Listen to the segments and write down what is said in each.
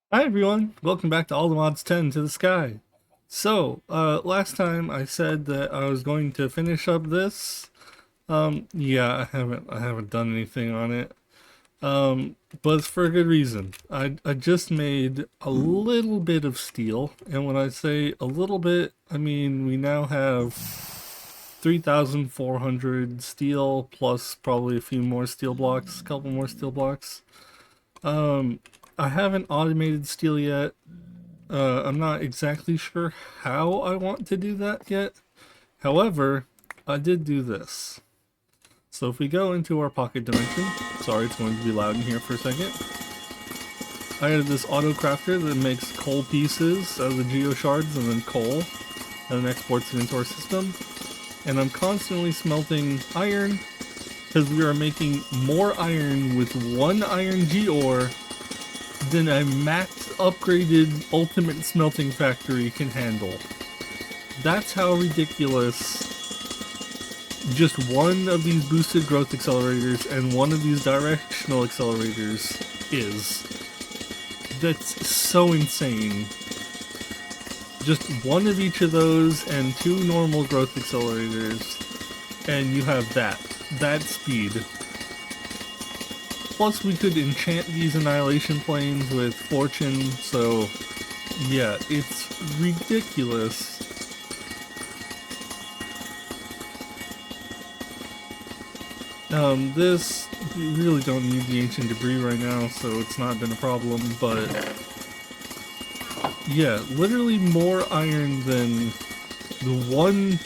Hi everyone, welcome back to All the Mods 10 to the Sky. Last time I said that I was going to finish up this. Yeah, I haven't done anything on it. But it's for a good reason. I just made a little bit of steel, and when I say a little bit, I mean we now have 3,400 steel plus probably a few more steel blocks, a couple more steel blocks. Um, I haven't automated steel yet. I'm not exactly sure how I want to do that yet. However, I did do this. So if we go into our pocket dimension, sorry, it's going to be loud in here for a second. I have this auto crafter that makes coal pieces out of the geo shards and then coal, and then exports it into our system. And I'm constantly smelting iron because we are making more iron with one iron geore than a max upgraded ultimate smelting factory can handle. That's how ridiculous just one of these boosted growth accelerators and one of these directional accelerators is. That's so insane. Just one of each of those and two normal growth accelerators, and you have that speed. Plus, we could enchant these annihilation planes with fortune, so yeah, it's ridiculous. This, we really don't need the ancient debris right now, so it's not been a problem, but yeah, literally more iron than the one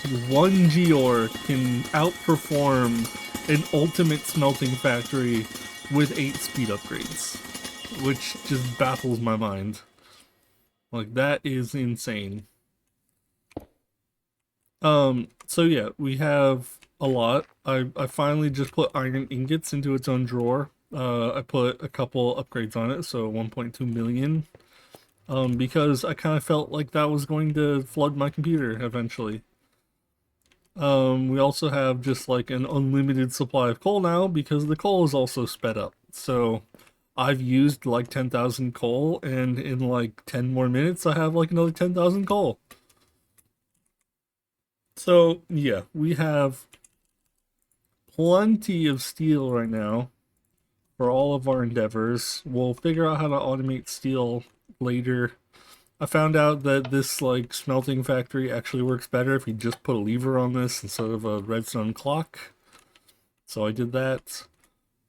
Geor can outperform an ultimate smelting factory with 8 speed upgrades, which just baffles my mind. Like, that is insane. So yeah, we have a lot. I finally just put iron ingots into its own drawer. I put a couple upgrades on it, so 1.2 million. Because I kind of felt like that was going to flood my computer eventually. We also have just like an unlimited supply of coal now because the coal is also sped up. So I've used like 10,000 coal, and in like 10 more minutes, I have like another 10,000 coal. So yeah, we have plenty of steel right now for all of our endeavors. We'll figure out how to automate steel later. I found out that this like smelting factory actually works better if you just put a lever on this instead of a redstone clock. So I did that.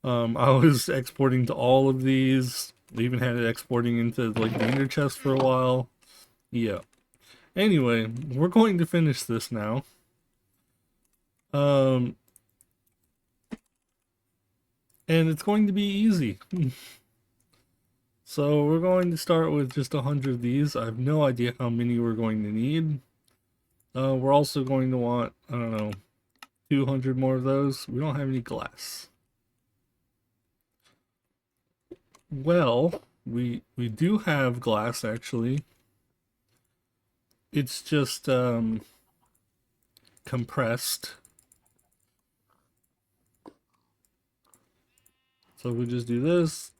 I was exporting to all of these. We even had it exporting into like the inner chest for a while. Yeah. Anyway, we're going to finish this now. Um, and it's going to be easy. So we're going to start with just 100 of these. I have no idea how many we're going to need. We're also going to want, I don't know, 200 more of those. We don't have any glass. Well, we do have glass actually. It's just compressed. So we just do this,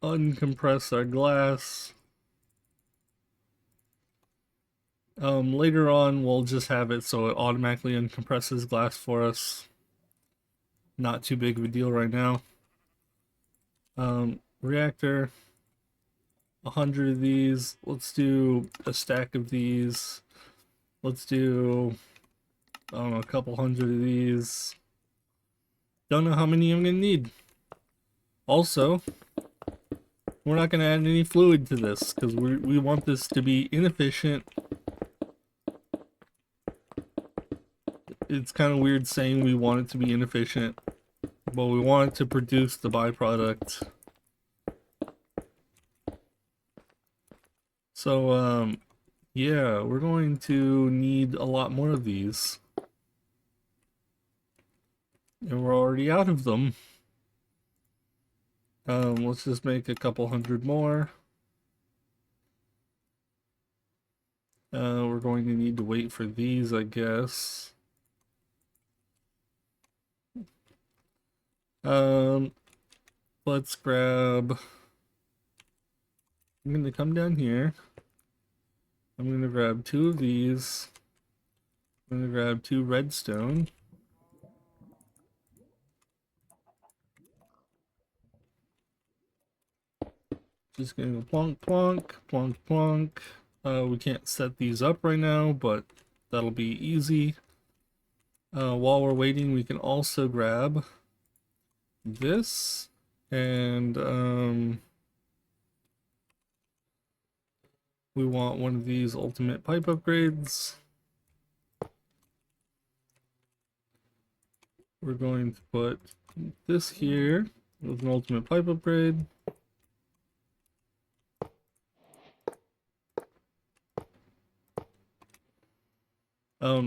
uncompress our glass. Later on, we'll just have it so it automatically uncompresses glass for us. Not too big of a deal right now. Reactor, 100 of these. Let's do a stack of these. Let's do, I don't know, a couple hundred of these. Don't know how many I'm gonna need. Also, we're not gonna add any fluid to this because we want this to be inefficient. It's kind of weird saying we want it to be inefficient, but we want it to produce the byproduct. So, yeah, we're going to need a lot more of these. And we're already out of them. Let's just make a couple hundred more. We're going to need to wait for these, I guess. Let's grab. I'm gonna come down here. I'm gonna grab 2 of these. I'm gonna grab 2 redstone. Just gonna go plonk, plonk, plonk, plonk. We can't set these up right now, but that'll be easy. While we're waiting, we can also grab this, and we want one of these ultimate pipe upgrades. We're going to put this here with an ultimate pipe upgrade.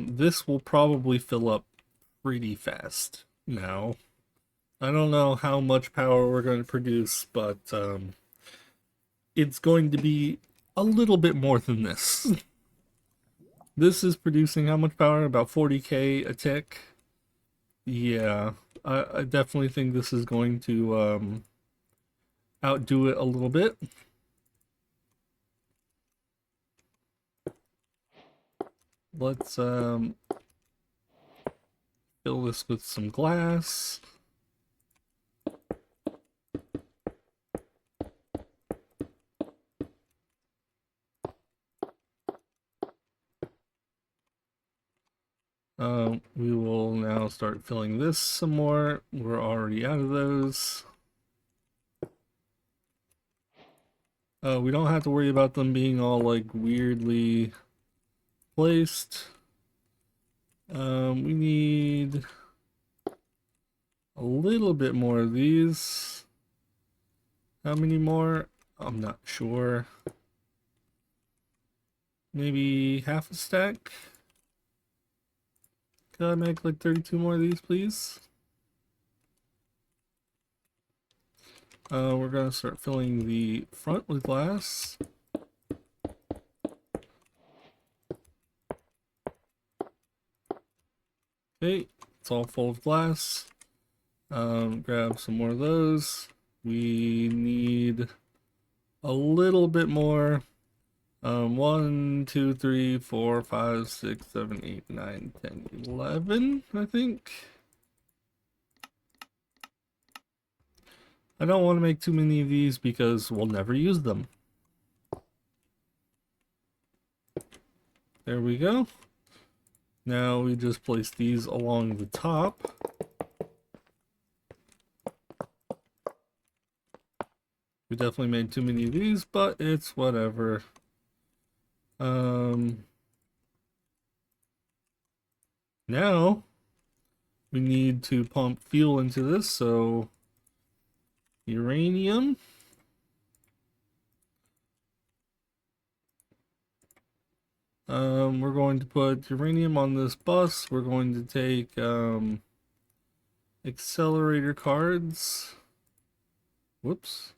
This will probably fill up pretty fast now. I don't know how much power we're going to produce, but it's going to be a little bit more than this. This is producing how much power? About 40k a tick. Yeah, I definitely think this is going to outdo it a little bit. Let's fill this with some glass. We will now start filling this some more. We're already out of those. We don't have to worry about them being all like weirdly placed. We need a little bit more of these. How many more? I'm not sure. Maybe half a stack. Can I make like 32 more of these, please? We're gonna start filling the front with glass. Okay, it's all full of glass. Grab some more of those. We need a little bit more. 1, 2, 3, 4, 5, 6, 7, 8, 9, 10, 11, I think. I don't want to make too many of these because we'll never use them. There we go. Now we just place these along the top. We definitely made too many of these, but it's whatever. Now we need to pump fuel into this, so uranium. We're going to put uranium on this bus. We're going to take accelerator cards. Whoops.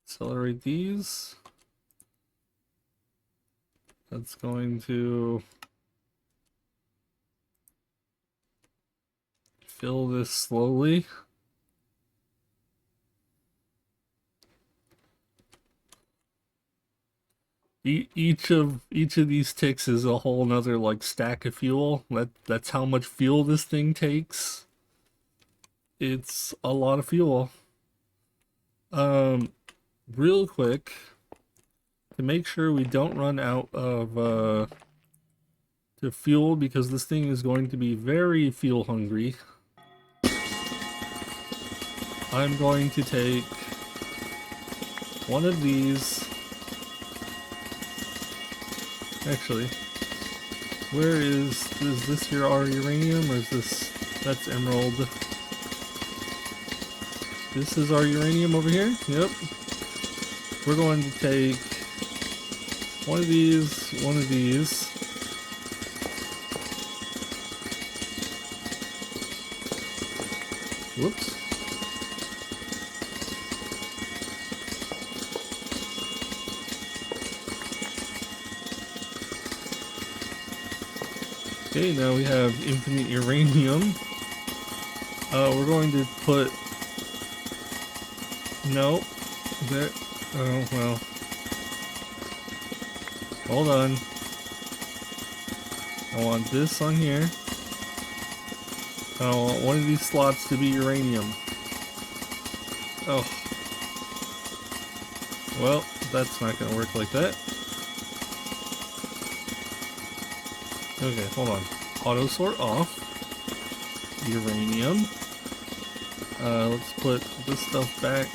Accelerate these. That's going to fill this slowly. Each of these ticks is a whole nother like stack of fuel. That's how much fuel this thing takes. It's a lot of fuel. Real quick, to make sure we don't run out of the fuel, because this thing is going to be very fuel hungry, I'm going to take one of these. Actually, where is this here our uranium, or is this, that's emerald? This is our uranium over here. Yep. We're going to take one of these, one of these. Whoops. Okay, now we have infinite uranium. We're going to put... No. There... Oh, well. Hold on. I want this on here. I want one of these slots to be uranium. Oh. Well, that's not gonna work like that. Okay, hold on. Auto sort off. Uranium. Let's put this stuff back.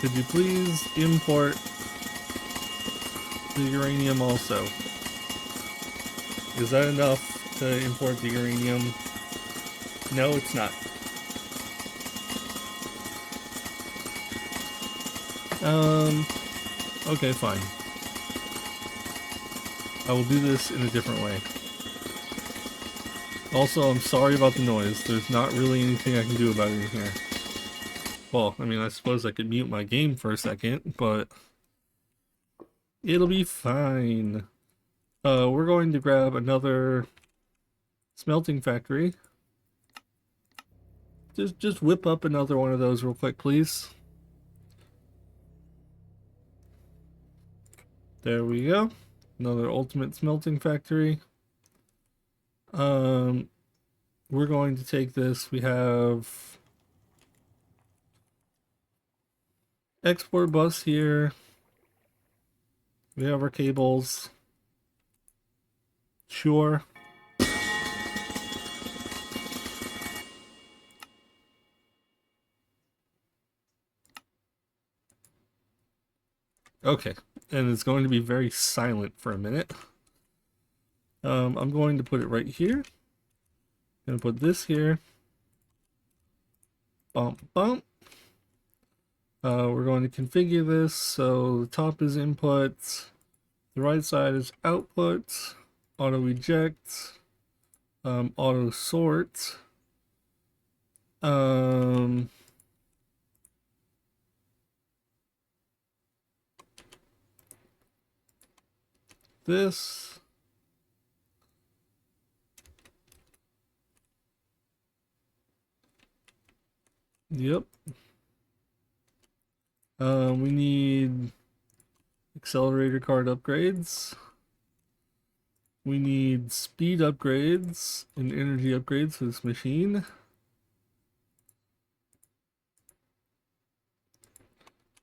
Could you please import the uranium also? Is that enough to import the uranium? No, it's not. Okay, fine. I will do this in a different way. Also, I'm sorry about the noise. There's not really anything I can do about it in here. Well, I mean, I suppose I could mute my game for a second, but it'll be fine. We're going to grab another smelting factory. Just whip up another one of those real quick, please. There we go. Another ultimate smelting factory. We're going to take this. We have export bus here. We have our cables. Sure. Okay, and it's going to be very silent for a minute. I'm going to put it right here. Gonna put this here. Bump, bump. We're going to configure this so the top is input, the right side is output, auto eject, auto sort. This. Yep. We need accelerator card upgrades. We need speed upgrades and energy upgrades for this machine.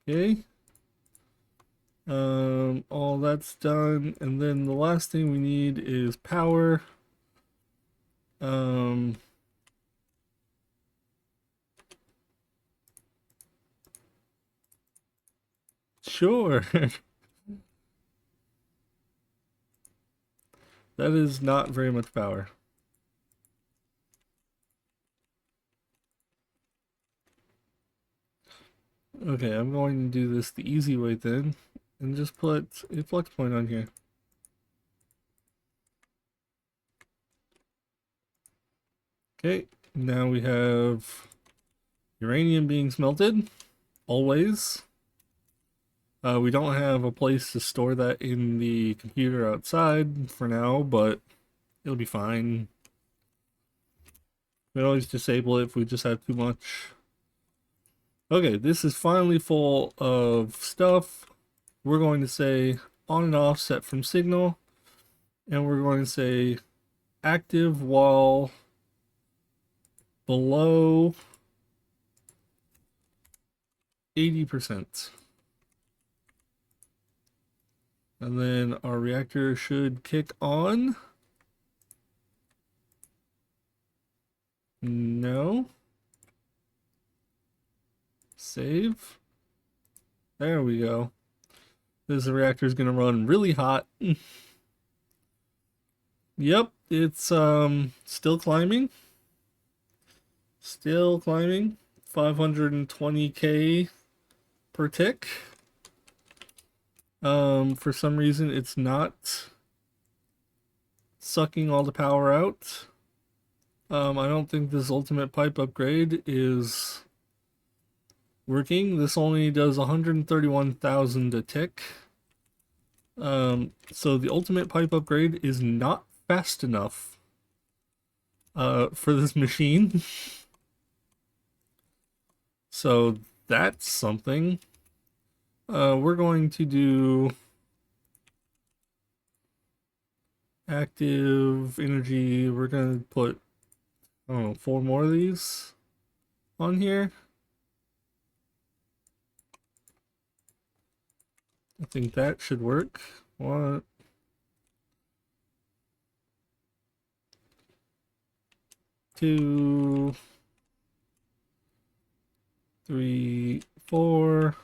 Okay. All that's done, and then the last thing we need is power. Sure. That is not very much power. Okay, I'm going to do this the easy way then, and just put a flux point on here. Okay, now we have uranium being smelted, always. We don't have a place to store that in the computer outside for now, but it'll be fine. We always disable it if we just have too much. Okay, this is finally full of stuff. We're going to say on and off set from signal, and we're going to say active while below 80%. And then our reactor should kick on. No. Save. There we go. This reactor is going to run really hot. Yep, it's still climbing. Still climbing. 520k per tick. For some reason it's not sucking all the power out. I don't think this ultimate pipe upgrade is working. This only does 131,000 a tick. So the ultimate pipe upgrade is not fast enough for this machine. So that's something. We're going to do active energy. We're going to put, I don't know, 4 more of these on here. I think that should work. 1, 2, 3, 4.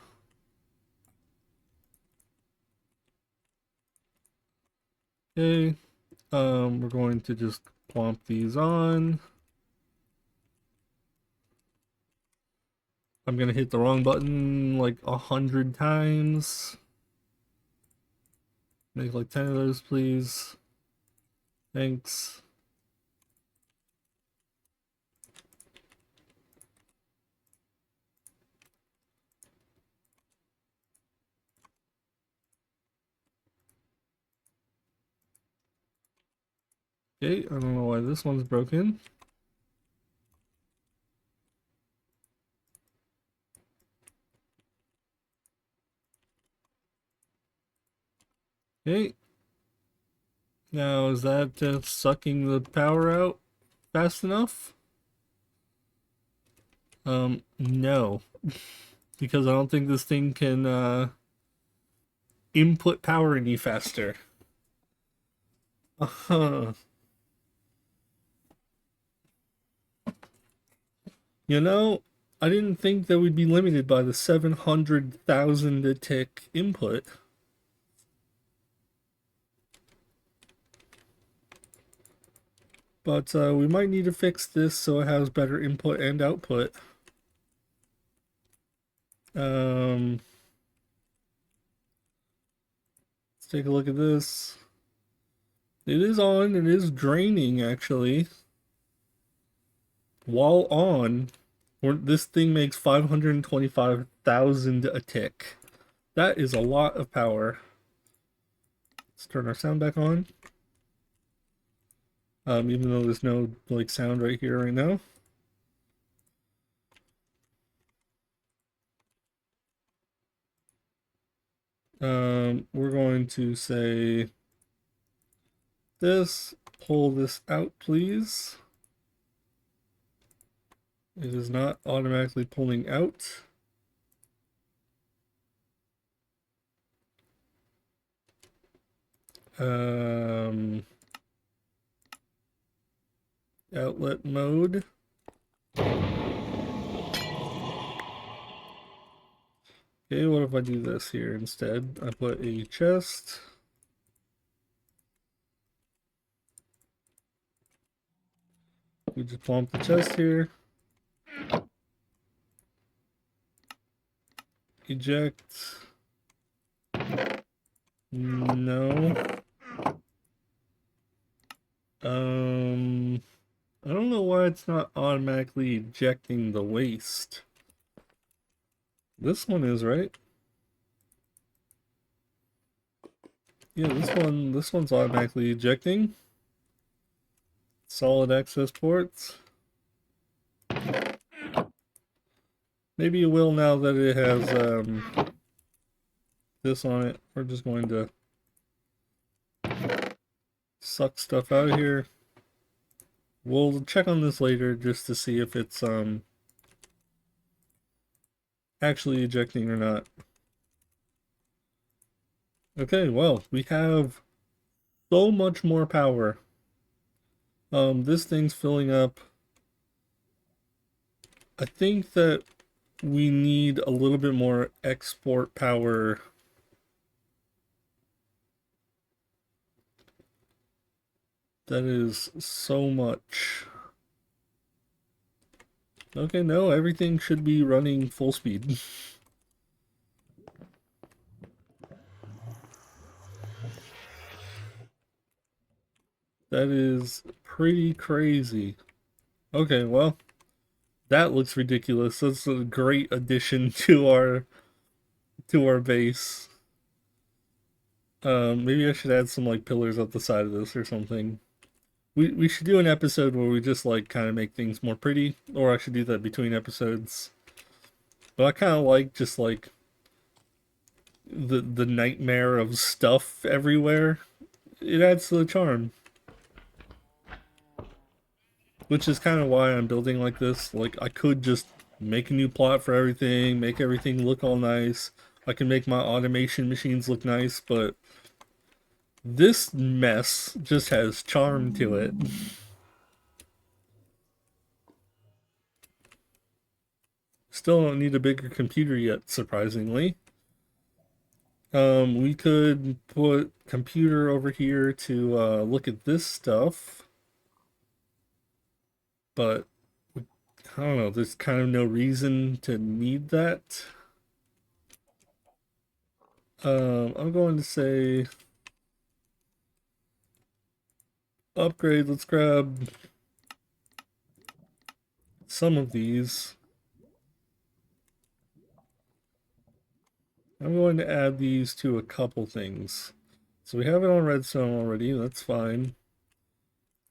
Okay. We're going to just plomp these on. I'm gonna hit the wrong button like 100 times. Make like 10 of those, please. Thanks. Okay, I don't know why this one's broken. Okay. Now, is that sucking the power out fast enough? No. Because I don't think this thing can input power any faster. Uh-huh. You know, I didn't think that we'd be limited by the 700,000 a tick input. But we might need to fix this so it has better input and output. Let's take a look at this. It is on, it is draining actually. While on, this thing makes 525,000 a tick. That is a lot of power. Let's turn our sound back on. Even though there's no like sound right here right now. We're going to say this, pull this out, please. It is not automatically pulling out. Outlet mode. Okay, what if I do this here instead? I put a chest. We just plump the chest here. Eject. No. I don't know why it's not automatically ejecting the waste. This one is, right? Yeah, this one's automatically ejecting. Solid access ports. Maybe it will now that it has this on it. We're just going to suck stuff out of here. We'll check on this later just to see if it's actually ejecting or not. Okay, well, we have so much more power. This thing's filling up. I think that we need a little bit more export power. That is so much. Okay, no, everything should be running full speed. That is pretty crazy. Okay, well, that looks ridiculous. That's a great addition to our base. Maybe I should add some like pillars up the side of this or something. We should do an episode where we just like kind of make things more pretty, or I should do that between episodes. But I kind of like just like the nightmare of stuff everywhere. It adds to the charm, which is kind of why I'm building like this. Like I could just make a new plot for everything, make everything look all nice. I can make my automation machines look nice, but this mess just has charm to it. Still don't need a bigger computer yet, surprisingly. We could put computer over here to look at this stuff, but I don't know, there's kind of no reason to need that. I'm going to say upgrade. Let's grab some of these. I'm going to add these to a couple things. So we have it on redstone already, that's fine.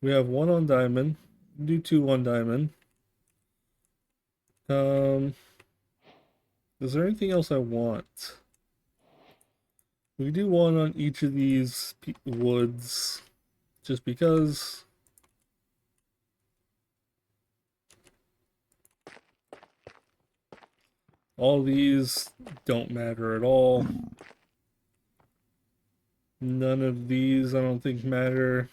We have one on diamond. Do two on diamond. Is there anything else I want? We do one on each of these woods, just because. All these don't matter at all. None of these I don't think matter.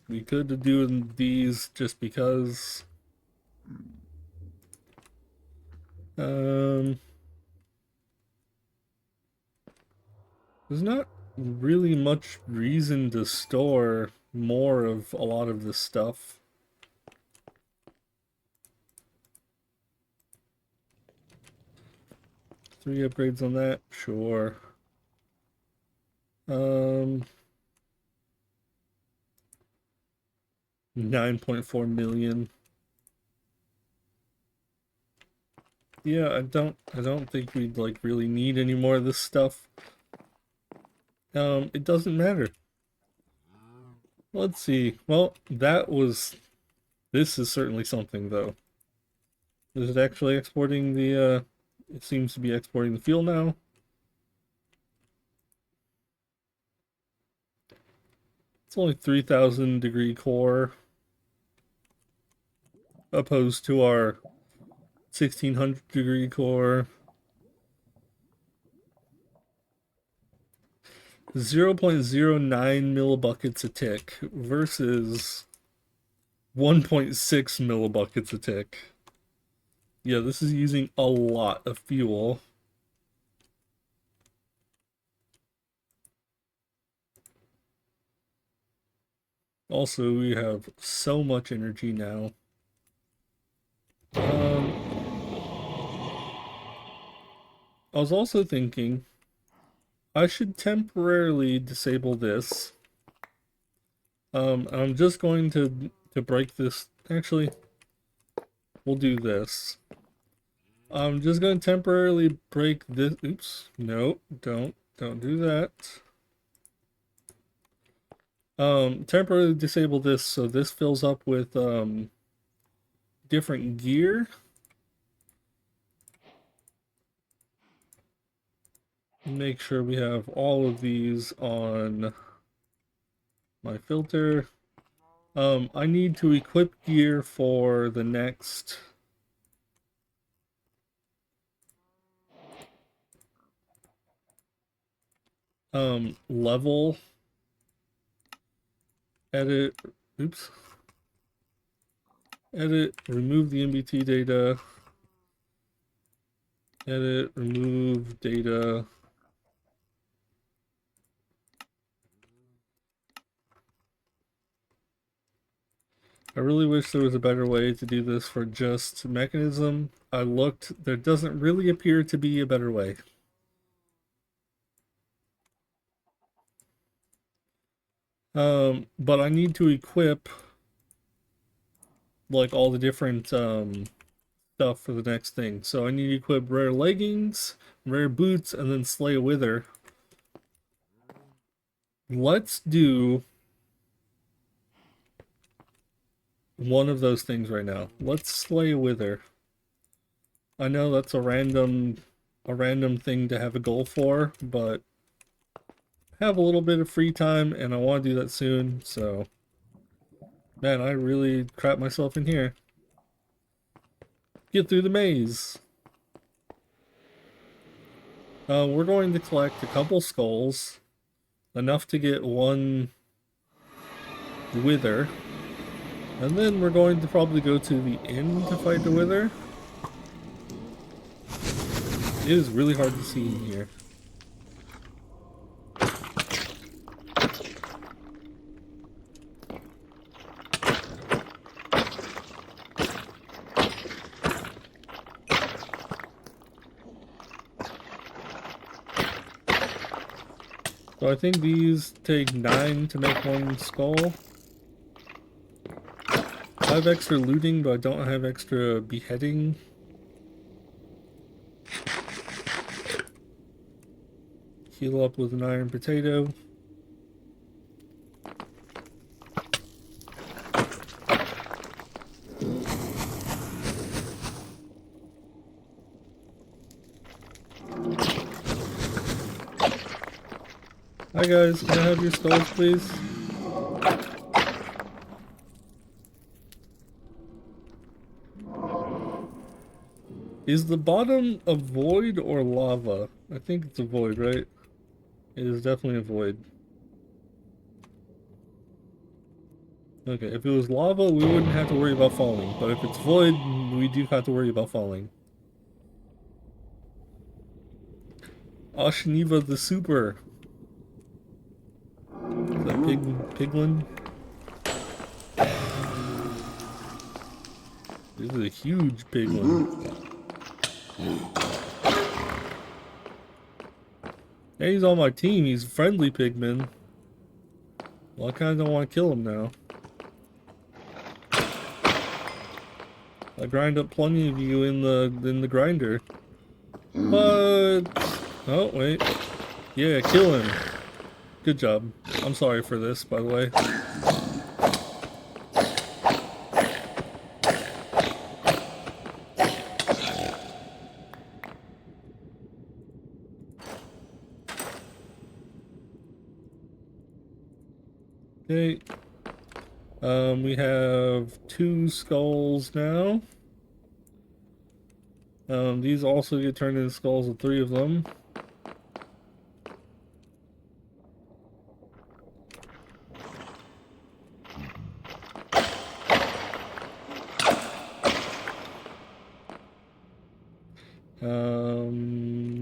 We could do these just because. There's not really much reason to store more of a lot of this stuff. Three upgrades on that, sure. 9.4 million. Yeah, I don't think we'd like really need any more of this stuff. It doesn't matter. Let's see. Well, this is certainly something though. Is it actually exporting the it seems to be exporting the fuel now. It's only 3,000 degree core opposed to our 1,600 degree core. 0.09 millibuckets a tick versus 1.6 millibuckets a tick. Yeah, this is using a lot of fuel. Also, we have so much energy now. I was also thinking I should temporarily disable this. I'm just going to break this. Actually, we'll do this. I'm just going to temporarily break this. Oops. No, don't do that. Temporarily disable this so this fills up with different gear. Make sure we have all of these on my filter. I need to equip gear for the next level. Edit, oops. Edit, remove the MBT data. Edit, remove data. I really wish there was a better way to do this for just mechanism. I looked, there doesn't really appear to be a better way. But I need to equip like all the different stuff for the next thing. So I need to equip rare leggings, rare boots, and then slay a wither. Let's do one of those things right now. Let's slay a wither. I know that's a random thing to have a goal for, but I have a little bit of free time and I want to do that soon, so man, I really crap myself in here. Get through the maze. We're going to collect a couple skulls, enough to get one wither, and then we're going to probably go to the inn to fight the wither. It is really hard to see in here. So I think these take 9 to make one skull. I have extra looting, but I don't have extra beheading. Heal up with an iron potato. Hi guys, can I have your skulls please? Is the bottom a void or lava? I think it's a void, right? It is definitely a void. Okay, if it was lava, we wouldn't have to worry about falling. But if it's void, we do have to worry about falling. Ashniva the Super. Is that piglin? This is a huge piglin. Hey, he's on my team. He's a friendly pigman. Well, I kind of don't want to kill him now. I grind up plenty of you in the grinder. But oh wait, yeah, kill him. Good job. I'm sorry for this, by the way. Okay. We have 2 skulls now. These also get turned into skulls of 3 of them.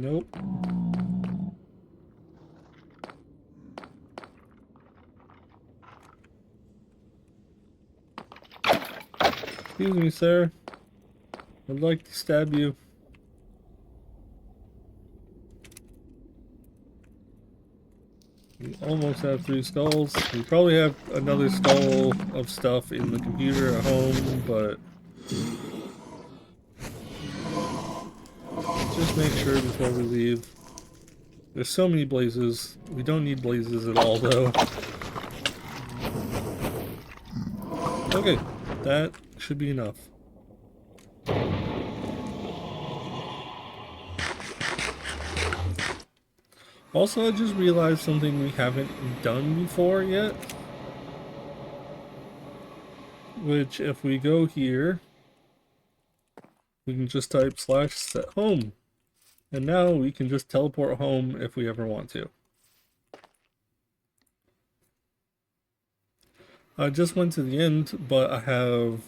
Nope. Excuse me, sir. I'd like to stab you. We almost have 3 skulls. We probably have another skull of stuff in the computer at home, but just make sure before we leave. There's so many blazes. We don't need blazes at all, though. Okay, that should be enough. Also, I just realized something we haven't done before yet. Which, if we go here, we can just type /set home. And now we can just teleport home if we ever want to. I just went to the end, but I have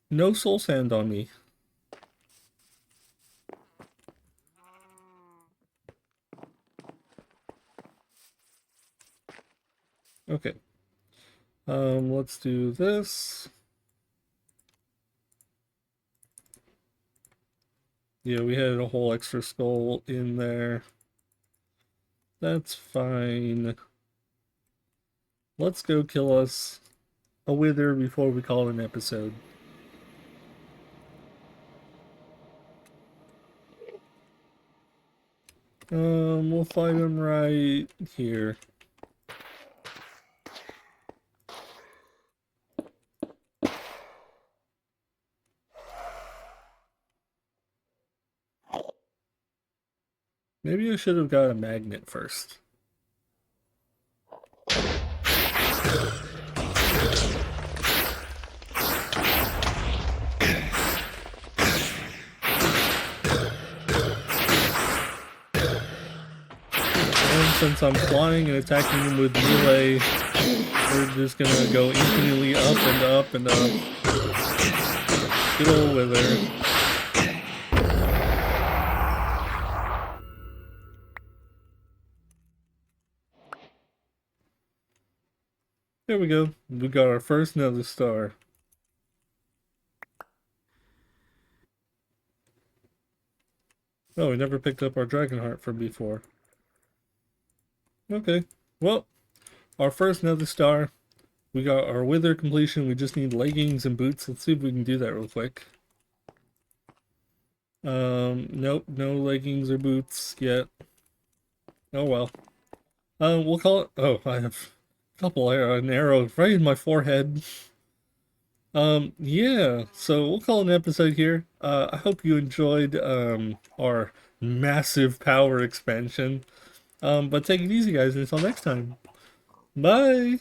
no soul sand on me. Okay. Let's do this. Yeah, we had a whole extra skull in there. That's fine. Let's go kill us a wither before we call it an episode. We'll find him right here. Maybe I should have got a magnet first. And since I'm flying and attacking him with melee, we're just gonna go infinitely up and up and up. Good old wither. There we go. We got our first nether star. Oh, we never picked up our dragon heart from before. Okay. Well, our first nether star. We got our wither completion. We just need leggings and boots. Let's see if we can do that real quick. Nope, no leggings or boots yet. Oh well. We'll call it. Oh, I have a couple an arrow right in my forehead. Yeah. So we'll call it an episode here. I hope you enjoyed our massive power expansion. But take it easy, guys. Until next time. Bye.